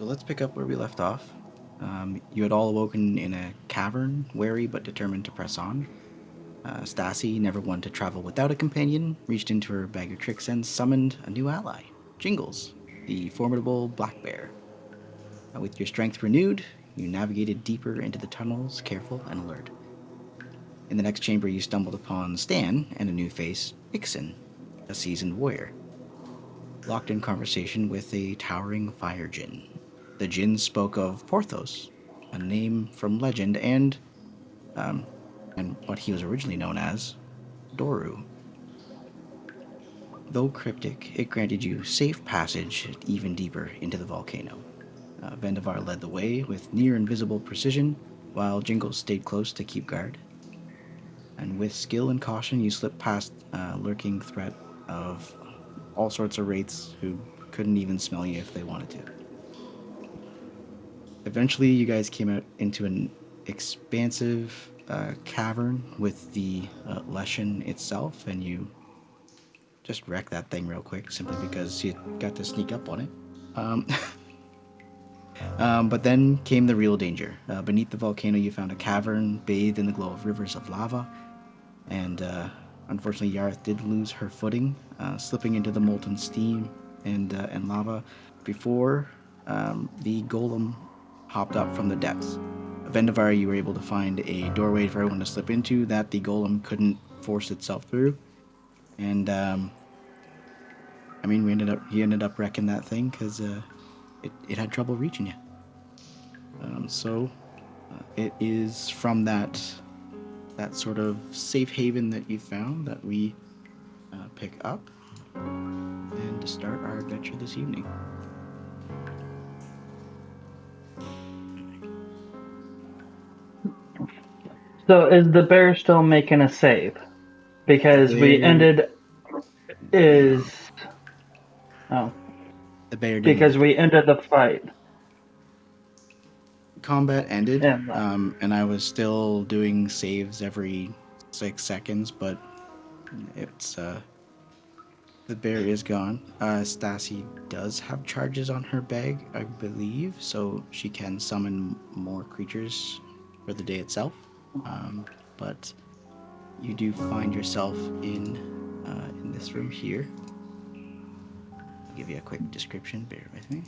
So let's pick up where we left off. You had all awoken in a cavern, wary but determined to press on. Stassi, never one to travel without a companion, reached into her bag of tricks and summoned a new ally, Jingles, the formidable black bear. With your strength renewed, you navigated deeper into the tunnels, careful and alert. In the next chamber, you stumbled upon Stan and a new face, Ixon, a seasoned warrior, locked in conversation with a towering fire djinn. The djinn spoke of Porthos, a name from legend, um, and what he was originally known as, Doru. Though cryptic, it granted you safe passage even deeper into the volcano. Vendavar led the way with near invisible precision, while Jingles stayed close to keep guard. And with skill and caution, you slipped past a lurking threat of all sorts of wraiths who couldn't even smell you if they wanted to. Eventually, you guys came out into an expansive cavern with the Leshen itself, and you just wrecked that thing real quick simply because you got to sneak up on it. Um, but then came the real danger. Beneath the volcano, you found a cavern bathed in the glow of rivers of lava, and unfortunately, Yarth did lose her footing, slipping into the molten steam and lava before the golem hopped up from the depths. Vendavar, you were able to find a doorway for everyone to slip into that the golem couldn't force itself through, and I mean, he ended up wrecking that thing because it had trouble reaching you. So it is from that sort of safe haven that you found that we pick up and to start our adventure this evening. So is the bear still making a save? Because we Bear, ended no, is oh the bear didn't because make it. we ended the fight Combat ended, and and I was still doing saves every 6 seconds, but it's the bear is gone. Stassi does have charges on her bag, I believe, so she can summon more creatures for the day itself. But you do find yourself in this room here. I'll give you a quick description. Bear with me.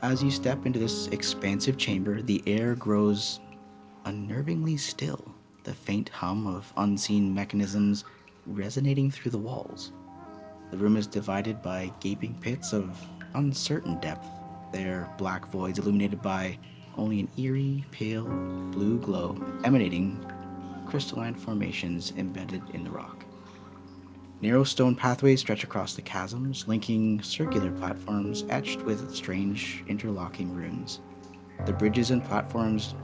As you step into this expansive chamber, the air grows unnervingly still, the faint hum of unseen mechanisms resonating through the walls. The room is divided by gaping pits of uncertain depth, their black voids illuminated by only an eerie, pale blue glow emanating crystalline formations embedded in the rock. Narrow stone pathways stretch across the chasms, linking circular platforms etched with strange interlocking runes. The bridges and platforms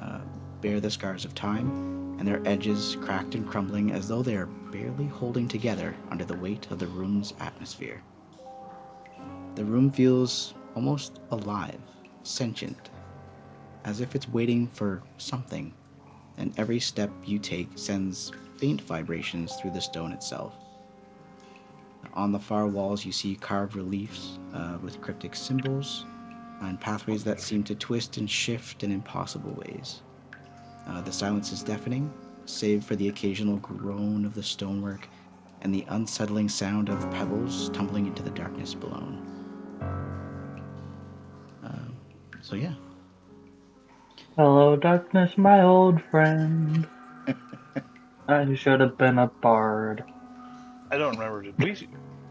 uh, bear the scars of time, and their edges cracked and crumbling as though they are barely holding together under the weight of the room's atmosphere. The room feels almost alive, sentient, as if it's waiting for something, and every step you take sends faint vibrations through the stone itself. On the far walls, you see carved reliefs with cryptic symbols and pathways that seem to twist and shift in impossible ways. The silence is deafening, save for the occasional groan of the stonework and the unsettling sound of pebbles tumbling into the darkness below. Um, so yeah, hello darkness, my old friend. I should have been a bard. I don't remember.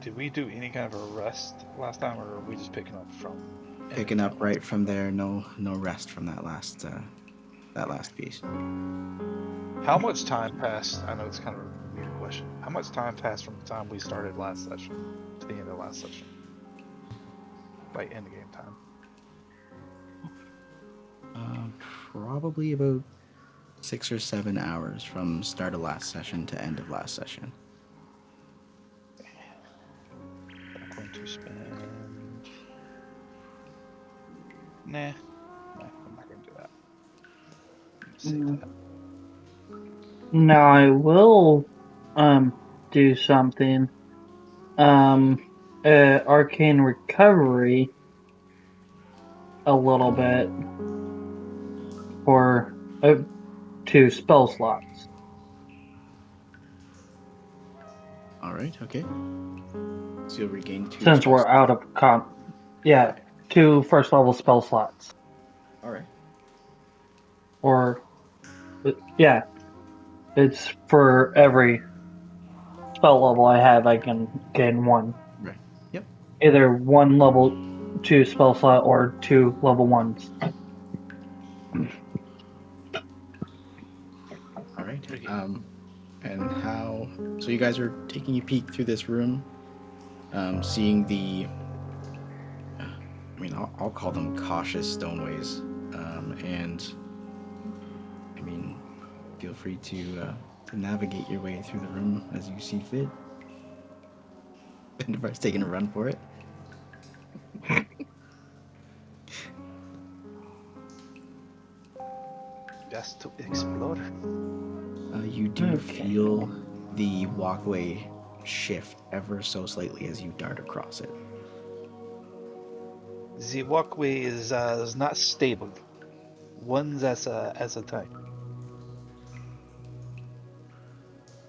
Did we do any kind of a rest last time, or are we just picking up from ending picking up from last right time? from there. No rest from that last piece. How much time passed? I know it's kind of a weird question. How much time passed from the time we started last session to the end of last session? Like end game time. Um, Probably about 6 or 7 hours from start of last session to end of last session. I'm going to spend. Nah, I'm not going to do that. I'm going to save Mm. that. Now I will do something. Arcane recovery. a little bit for 2 spell slots. All right, okay. So you'll regain 2 Since spell we're slots. out of yeah, 2 first level spell slots. All right. Or yeah, it's for every spell level I have, I can gain 1. Right. Yep. Either 1 level 2 spell slot or 2 level 1s. All right. Okay. And how? So you guys are taking a peek through this room, seeing the. I mean, I'll call them cautious stoneways, and I mean, feel free to navigate your way through the room as you see fit. Bendivar's taking a run for it. Just to explore. You do Okay. feel the walkway shift ever so slightly as you dart across it. The walkway is not stable. One's as a time.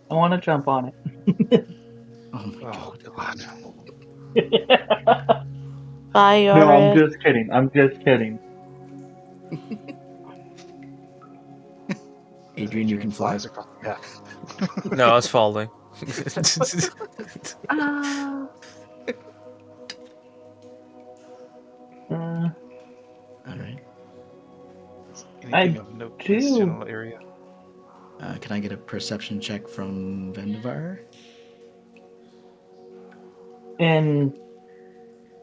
I want to jump on it. Oh my Oh god. God. Bye, No, I'm Yoris. just kidding. I'm just kidding. Adrian, you can fly. flies across the path. No, I was falling. Ah. Uh, All right. Anything I of note in this do, general area? Can I get a perception check from Vendivar? and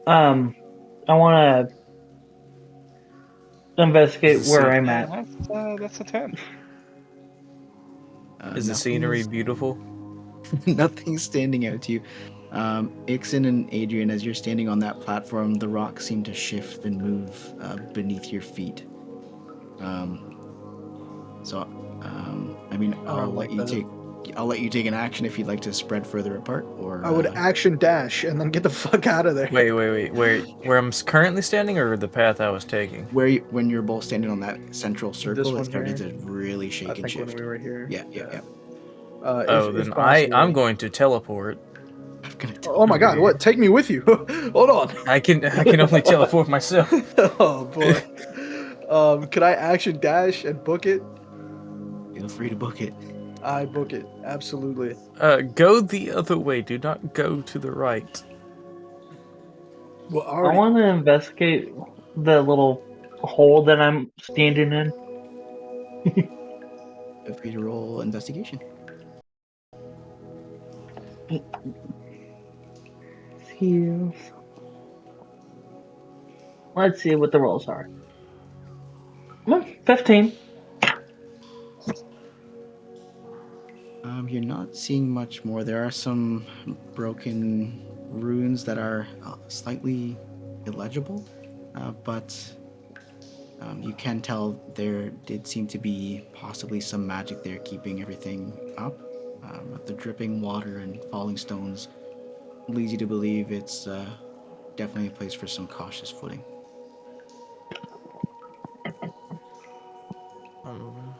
I want to Is investigate the where scene I'm at. That's a 10. is the scenery beautiful? Nothing's standing out to you. Ixon and Adrian, as you're standing on that platform, the rocks seem to shift and move beneath your feet. I mean, I don't like that. I'll let you take an action if you'd like to spread further apart, or I would action dash and then get the fuck out of there. Wait. Where I'm currently standing, or the path I was taking? when you're both standing on that central circle, one it's starting here? to really shake I and think when shift. we were here. Yeah. Oh, If then possible. I'm going to teleport. I'm gonna Oh my over god! here. What? Take me with you. Hold on. I can only teleport myself. Oh boy. Can I action dash and book it? feel free to book it. I book it. Absolutely. Go the other way. Do not go to the right. Well, I already. want to investigate the little hole that I'm standing in. Feel free to roll investigation. Skills. Let's see what the rolls are. 15. You're not seeing much more. There are some broken runes that are slightly illegible, but you can tell there did seem to be possibly some magic there keeping everything up. The dripping water and falling stones leads you to believe it's definitely a place for some cautious footing. Um,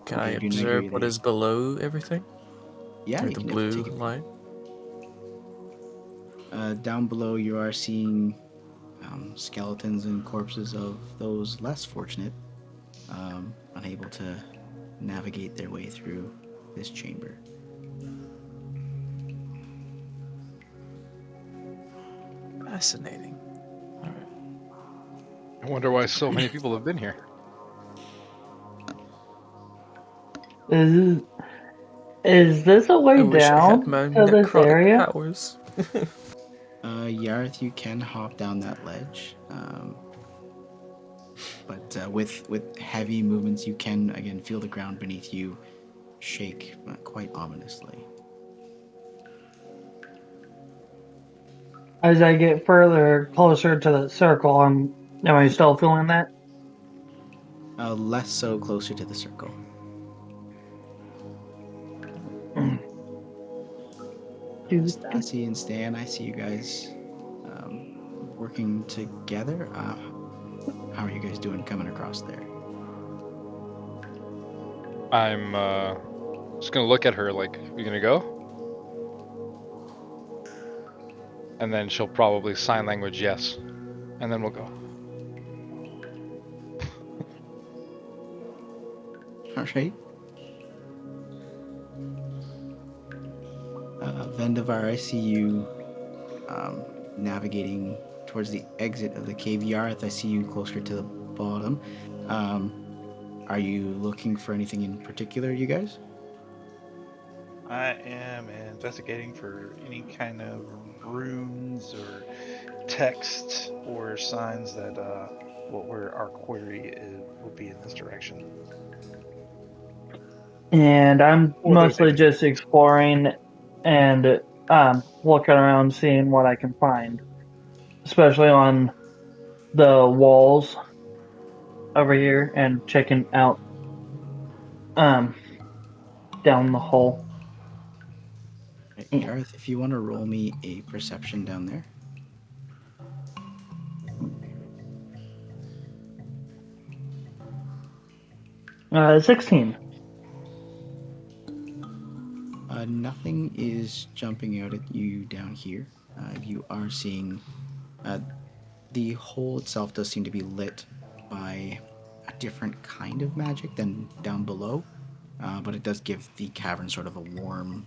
can I Adrian, I observe agree. what is below everything? Yeah, Or you the can blue take a peek. light? Down below, you are seeing skeletons and corpses of those less fortunate, unable to navigate their way through this chamber. Fascinating. All right. I wonder why so many people have been here. Is is this a way I wish I had down my to this necrotic area? powers. Yarth, you can hop down that ledge, but with heavy movements, you can again feel the ground beneath you shake quite ominously. As I get further closer to the circle, am I still feeling that? Less so closer to the circle. Stassi and Stan, I see you guys working together. How are you guys doing coming across there? I'm just gonna look at her like, "You gonna go?" And then she'll probably sign language yes, and then we'll go. All right. Vendavar, I see you navigating towards the exit of the cave. Yarth, I see you closer to the bottom. Are you looking for anything in particular, you guys? I am investigating for any kind of runes or text or signs that where our query would be in this direction. And I'm Or there's mostly anything. just exploring and looking around, seeing what I can find, especially on the walls over here, and checking out um down the hole. Right, Yarth, if you want to roll me a perception down there. 16. Nothing is jumping out at you down here. You are seeing the hole itself does seem to be lit by a different kind of magic than down below, but it does give the cavern sort of a warm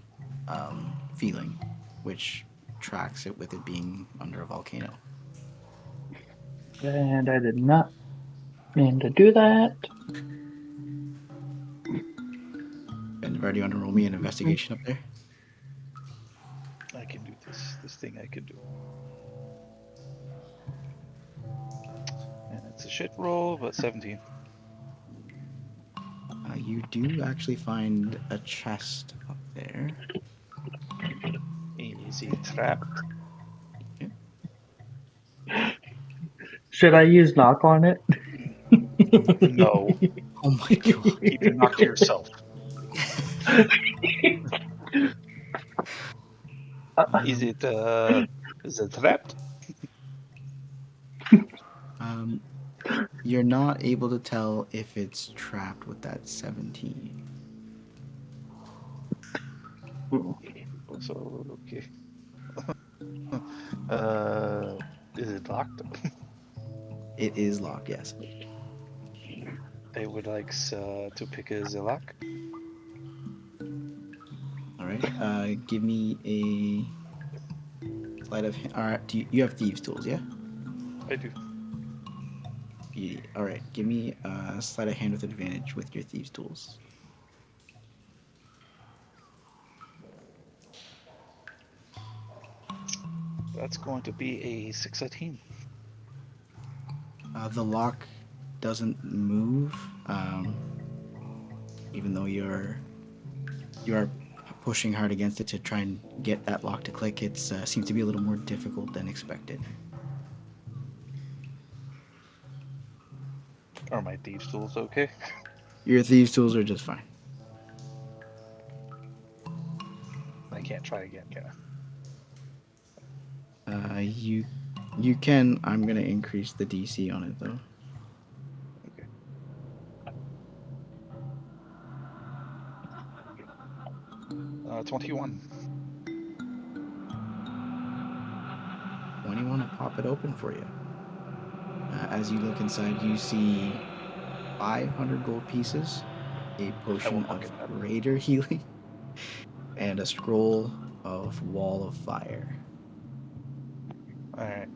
feeling, which tracks it with it being under a volcano. And I did not mean to do that. And do you want to roll me an investigation up there? I can do this thing I can do. And it's a shit roll, but 17. You do actually find a chest up there. Easy trapped. Should I use knock on it? No. Oh my god. Keep your knock to yourself. Is it trapped? You're not able to tell if it's trapped with that 17. So okay. Is it locked? It is locked, yes. I would like to pick a lock. All right. Give me a sleight of hand. All right. You have thieves tools, yeah? I do. All right. Give me a sleight of hand with advantage with your thieves tools. That's going to be a 6-18. The lock doesn't move, even though you are pushing hard against it to try and get that lock to click. It seems to be a little more difficult than expected. Are my thieves tools okay? Your thieves tools are just fine. I can't try again, can I? You can. I'm gonna increase the DC on it though. Okay. 21. 21 will pop it open for you. As you look inside, you see 500 gold pieces, a I will potion not of get that. greater healing, and a scroll of wall of fire. All right.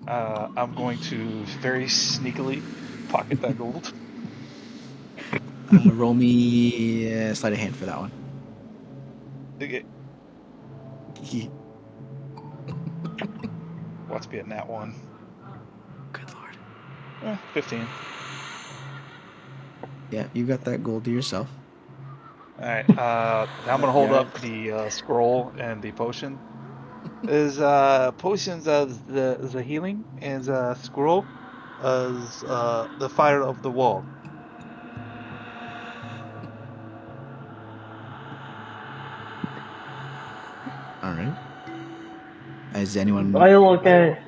I'm going to very sneakily pocket that gold. Roll me a sleight of hand for that one. Okay. What's be a nat 1? Good lord. 15. Yeah, you got that gold to yourself. All right. I'm gonna hold Yeah. up the scroll and the potion. Is potions as the healing and scroll as the fire of the wall. All right. Is anyone? I look at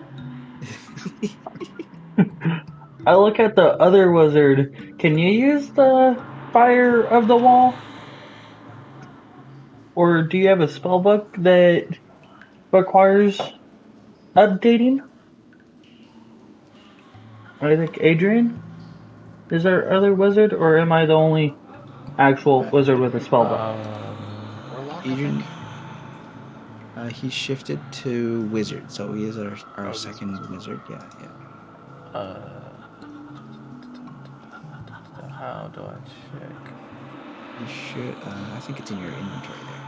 I look at the other wizard. Can you use the fire of the wall? Or do you have a spell book that requires updating? I think Adrian is our other wizard, or am I the only actual wizard with a spell book? Warlock, I think. Adrian, he shifted to wizard, so he is our Oh, he's a second wizard. wizard. Yeah, yeah. How do I check? You should. I think it's in your inventory there.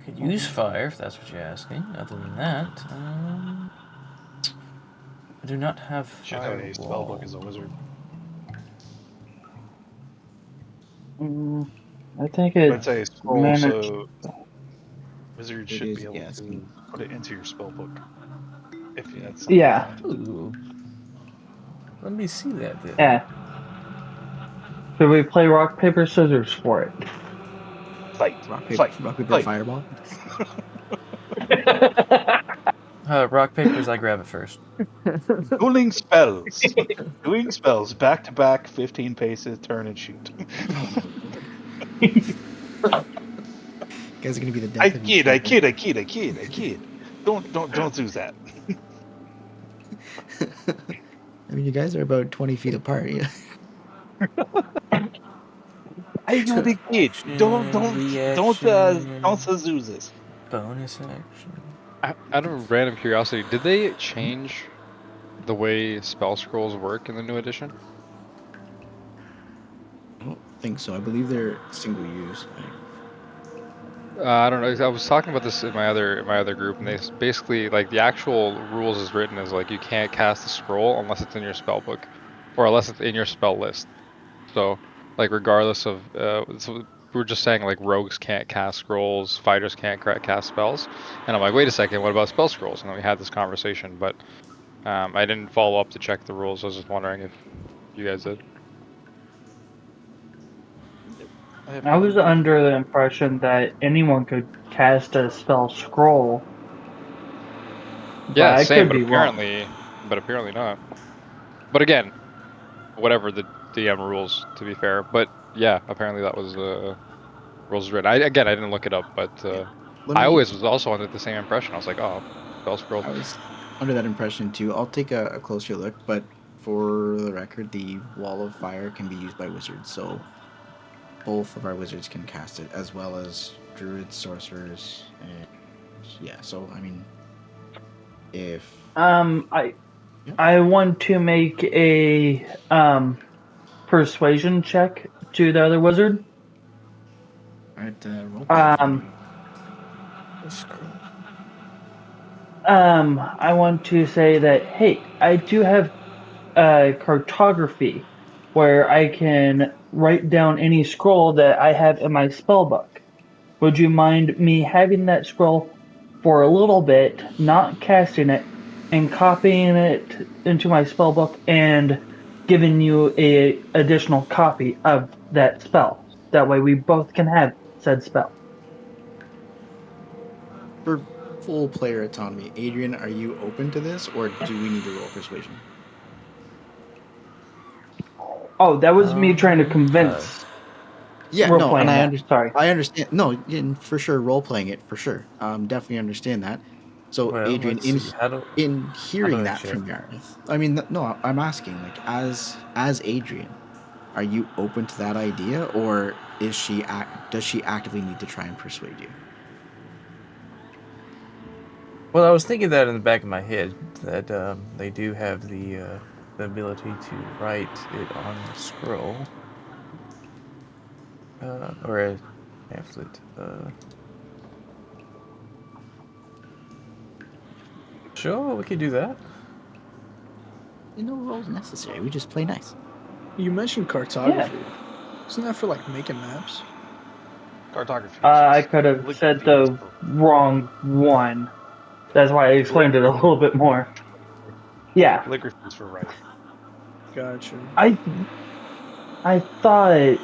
Could use fire if that's what you're asking. Other than that, I do not have Should have a spell book firewall. as a wizard. I think But I'd it's say scroll, managed. so wizards It should is. be able Yeah, it's to put it into your spell book if that's something you Yeah, wanted to do. Ooh. Let me see that then. yeah. Should we play rock, paper, scissors for it? Fight, fight, rock paper fight. fireball. Rock, papers, I grab it first. Dueling spells. Doing spells back to back, 15 paces, turn and shoot. You guys are gonna be the death of each I other. kid. Don't do that. I mean, you guys are about 20 feet apart. Yeah. I know the kid. Don't Reaction. Zeus this. Bonus action. Out of random curiosity, did they change the way spell scrolls work in the new edition? I don't think so. I believe they're single use. I don't know. I was talking about this in my other group, and they basically like the actual rules is written as like you can't cast a scroll unless it's in your spell book, or unless it's in your spell list. So like regardless of so we were just saying like rogues can't cast scrolls, fighters can't cast spells, and I'm like, wait a second, what about spell scrolls? And then we had this conversation, but I didn't follow up to check the rules. I was just wondering if you guys did. I was under the impression that anyone could cast a spell scroll, but Yeah, I same, could but be wrong. apparently not. But again, whatever the DM rules, to be fair. But yeah, apparently that was rules written. I didn't look it up, but Yeah. Let I me. always was also under the same impression. I was like, oh, spell scroll. I was under that impression too. I'll take a closer look, but for the record, the wall of fire can be used by wizards, so both of our wizards can cast it, as well as druids, sorcerers, and yeah. So I mean, if Um, I yeah, I want to make a persuasion check to the other wizard. all right, roll that for Um, me. I want to say that hey, I do have cartography where I can write down any scroll that I have in my spell book. Would you mind me having that scroll for a little bit, not casting it, and copying it into my spell book and giving you a additional copy of that spell? That way we both can have said spell. For full player autonomy, Adrian, are you open to this, or do we need to roll persuasion? Oh, that was me trying to convince Yeah, role no, and playing that. Sorry. I understand. No, for sure, role playing it for sure. Definitely understand that. So, Well, Adrian, let's see. in How hearing do I that check? from Gareth, I mean, no, I'm asking, like, as Adrian, are you open to that idea, or does she actively need to try and persuade you? Well, I was thinking that in the back of my head that they do have the ability to write it on a scroll or a pamphlet. Sure, we could do that. No roles necessary. We just play nice. You mentioned Yeah. cartography. Isn't that for like making maps? Cartography. I could have said Calligraphy is the wrong one. That's why I explained it a little bit more. Yeah. calligraphy is for writing. Gotcha. I thought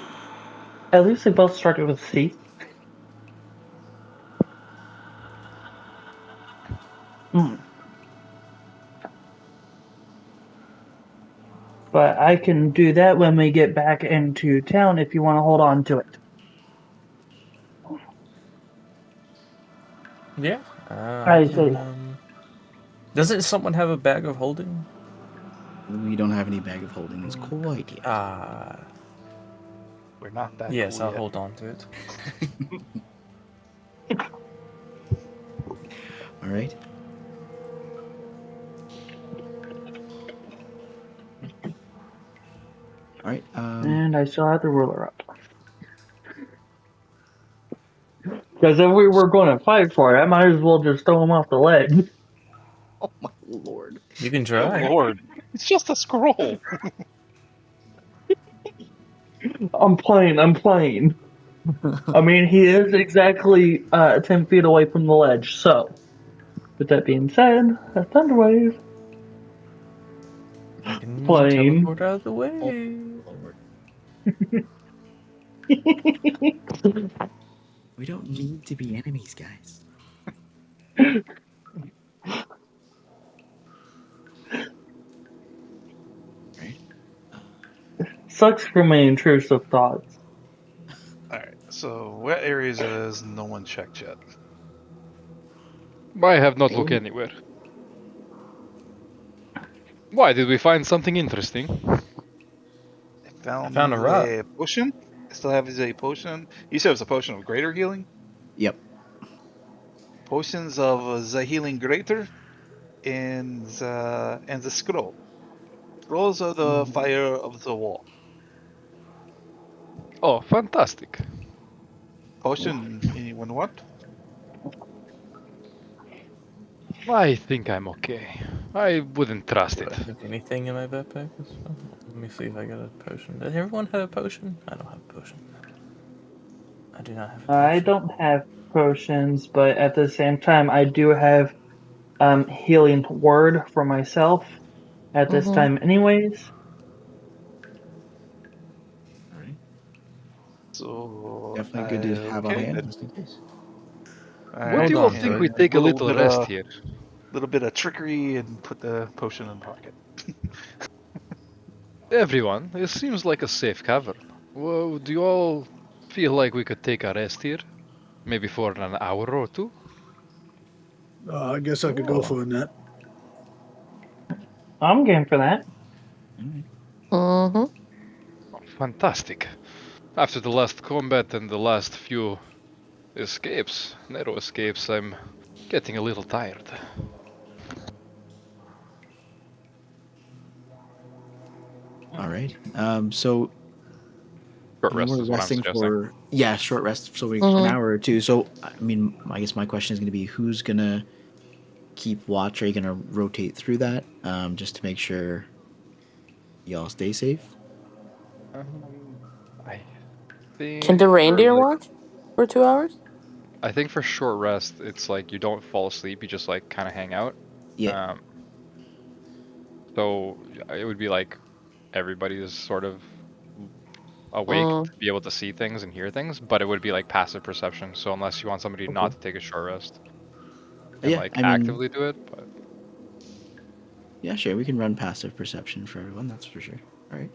at least they both started with C. I can do that when we get back into town if you want to hold on to it. Yeah, I I can. say, Doesn't someone have a bag of holding? We don't have any bag of holdings quite yet. We're not that Yes, cool I'll yet. hold on to it. All right. All right. and I still have the ruler up. Because if we were going to fight for it, I might as well just throw him off the ledge. Oh my lord. You can Good try. lord. It's just a scroll. I'm playing. I mean, he is exactly 10 feet away from the ledge, so. With that being said, Thunderwave. I can Playing. teleport out of the Oh way. lord. We don't need to be enemies, guys. Right. Sucks for my intrusive thoughts. Alright, so what areas has no one checked yet? I have not looked anywhere. Why, did we find something interesting? I I found found a rock. a potion. I still have a potion. You said it was a potion of greater healing? Yep. Potions of the healing greater and the scroll. Scrolls of the fire of the wall. Oh, fantastic. Potion anyone want? I think I'm okay. I wouldn't trust Do it. I have anything in my backpack as well? Let me see if I got a potion. Does everyone have a potion? I don't have a potion. I do not have a I potion. don't have potions, but at the same time, I do have healing word for myself at this Mm-hmm. time, anyways. All right. So Definitely good to have on okay hand then. just in case. What do Hold you I all on to think it. we can take do a little rest here? little bit of trickery and put the potion in pocket. Everyone, it seems like a safe cavern. Well, do you all feel like we could take a rest here? Maybe for an hour or two? I guess I could go Sure. for a nap. I'm game for that. All right. Mm-hmm. Fantastic. After the last combat and the last few escapes, narrow escapes, I'm getting a little tired. All right. So Short I mean, rest we're is what I'm resting suggesting. for short rest. So we an Mm-hmm. hour or two. So I mean, I guess my question is going to be, who's gonna keep watch? Are you gonna rotate through that, just to make sure y'all stay safe? I Can think the for reindeer like, watch for 2 hours? I think for short rest, it's like you don't fall asleep, you just like kind of hang out. Yeah. Um, so it would be like everybody is sort of awake Mm. to be able to see things and hear things, but it would be like passive perception. So unless you want somebody not Okay. to take a short rest and Yeah. like I mean, actively do it, but yeah, sure. We can run passive perception for everyone. That's for sure. All right.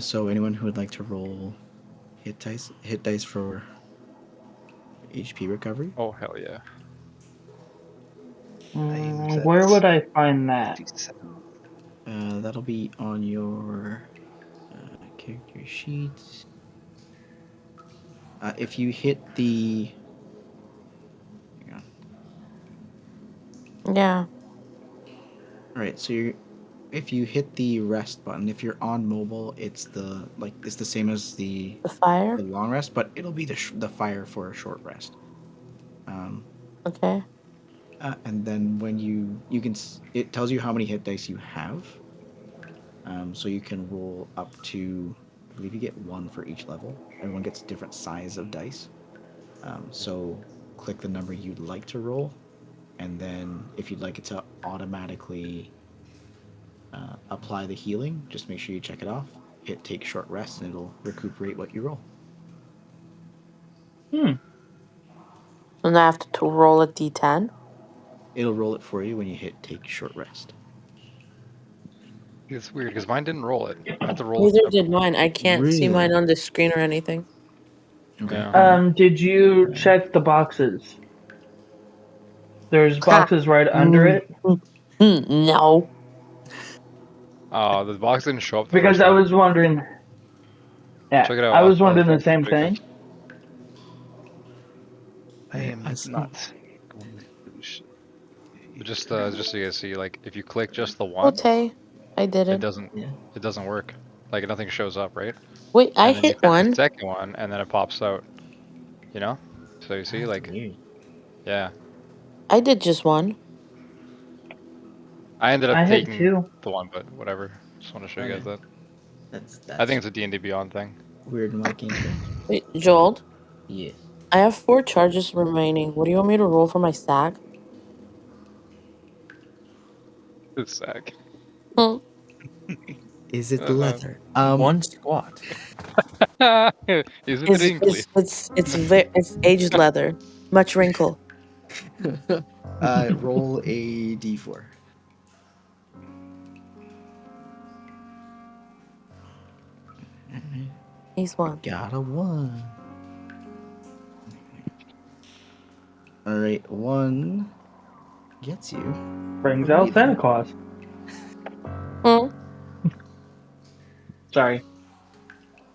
So anyone who would like to roll hit dice for HP recovery. oh hell yeah. Mine's at Where would I find that? 57. That'll be on your character sheet. If you hit the, hang on. Yeah. All right, so if you hit the rest button, if you're on mobile, it's the same as The the fire? long rest, but it'll be the fire for a short rest. Um, Okay. and then when it tells you how many hit dice you have. So you can roll up to, I believe you get one for each level. Everyone gets different size of dice. So click the number you'd like to roll, and then if you'd like it to automatically apply the healing, just make sure you check it off. Hit take short rest, and it'll recuperate what you roll. Hmm. So now I have to roll a d10. It'll roll it for you when you hit take short rest. It's weird because mine didn't roll it. I have to roll Neither it. did mine. I can't see mine Really? on the screen or anything. Okay. Yeah. Did you check the boxes? There's Ha. boxes right under it. No. The box didn't show up the Because first I time. was wondering. Yeah, Check it out. I was I'll wondering the send same you pictures. thing. I Alright, am I see. not going to do shit. But just so you guys see, like, if you click just the one, Okay. I did it it. doesn't Yeah. it doesn't work. Like nothing shows up, right? Wait, I And then you hit click the one. second one, and then it pops out. You know? So you see, That's like, weird. yeah. I did just one. I ended up I hit taking two. the one, but whatever. Just want to show you guys Okay. that. That's I think that's it's a D&D Beyond thing. weird and why I can't do. Wait, Joel, Yes. I have 4 charges remaining. What do you want me to roll for my stack? It's sack. Hmm. Is it Uh, leather? One squat. Is it wrinkly? It's aged leather. Much wrinkle. Roll a d4. He's one. Got a 1. Alright, 1 gets you Brings out breathing. Santa Claus. Hmm. Sorry.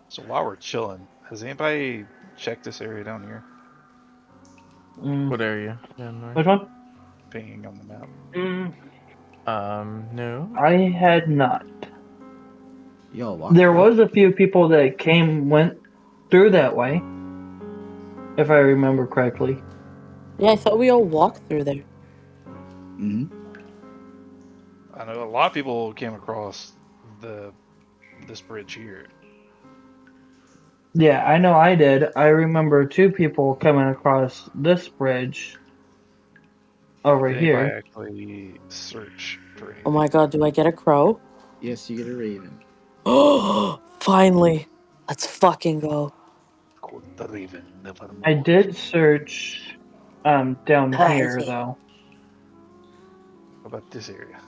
So while we're chilling, has anybody checked this area down here? Mm, What area? Down which north? one? Pinging on the map. Mm, No. I had not. Y'all walk There through it. was a few people that went through that way, if I remember correctly. Yeah, I thought we all walked through there. Mm-hmm. I know a lot of people came across this bridge here. Yeah, I know I did. I remember 2 people coming across this bridge over Did anybody here. actually search for Oh anything? my god, do I get a crow? Yes, you get a raven. Oh, finally. Let's fucking go. Quote the raven I nevermore. did search down here though. How about this area?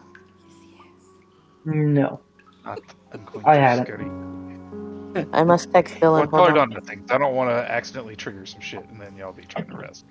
No, Not I'm going I to hadn't. scurry. I must text Well, Dylan. it's Hold probably on. done nothing. I don't want to accidentally trigger some shit and then y'all be trying to rest.